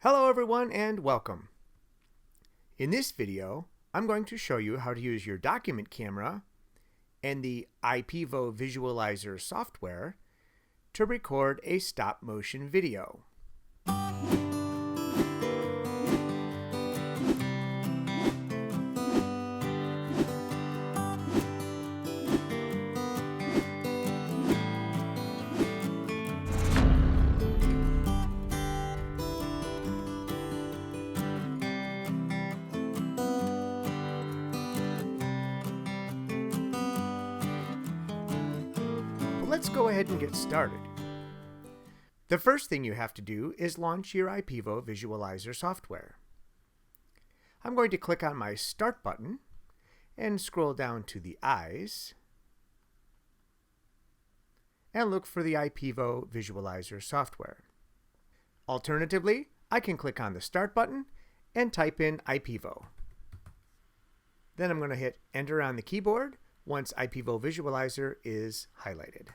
Hello everyone and welcome. In this video, I'm going to show you how to use your document camera and the iPevo visualizer software to record a stop motion video. Let's go ahead and get started. The first thing you have to do is launch your iPevo visualizer software. I'm going to click on my Start button and scroll down to the eyes and look for the iPevo visualizer software. Alternatively, I can click on the Start button and type in iPevo. Then I'm going to hit Enter on the keyboard once iPevo visualizer is highlighted.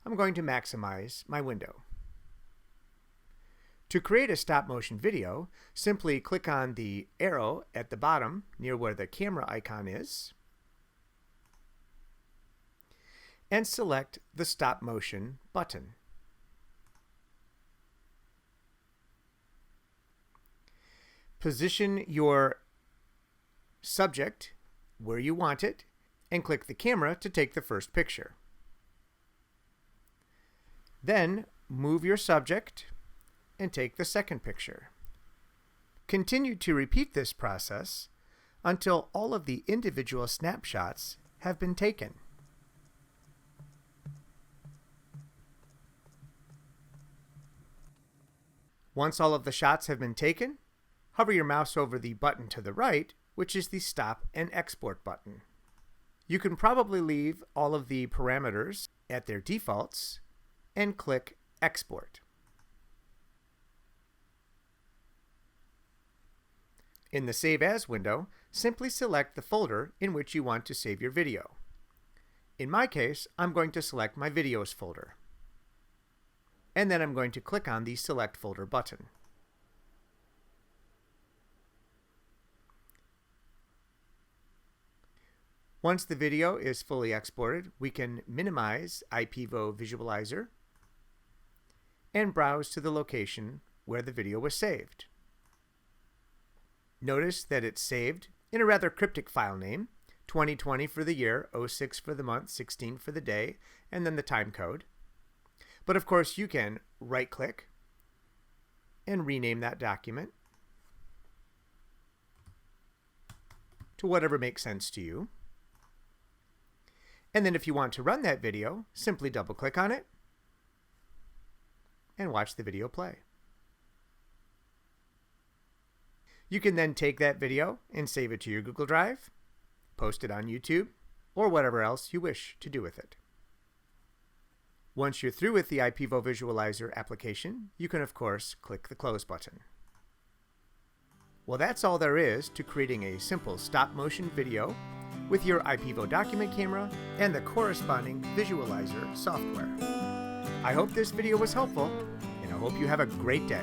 I'm going to maximize my window. To create a stop motion video, simply click on the arrow at the bottom near where the camera icon is and select the stop motion button. Position your subject where you want it and click the camera to take the first picture. Then move your subject and take the second picture. Continue to repeat this process until all of the individual snapshots have been taken. Once all of the shots have been taken, hover your mouse over the button to the right, which is the Stop and Export button. You can probably leave all of the parameters at their defaults and click Export. In the Save As window, simply select the folder in which you want to save your video. In my case, I'm going to select my Videos folder. And then I'm going to click on the Select Folder button. Once the video is fully exported, we can minimize iPevo visualizer and browse to the location where the video was saved. Notice that it's saved in a rather cryptic file name, 2020 for the year, 06 for the month, 16 for the day, and then the time code. But of course you can right-click and rename that document to whatever makes sense to you. And then if you want to run that video, simply double-click on it and watch the video play. You can then take that video and save it to your Google Drive, post it on YouTube, or whatever else you wish to do with it. Once you're through with the iPevo visualizer application, you can of course click the Close button. Well, that's all there is to creating a simple stop-motion video with your iPevo document camera and the corresponding visualizer software. I hope this video was helpful, and I hope you have a great day.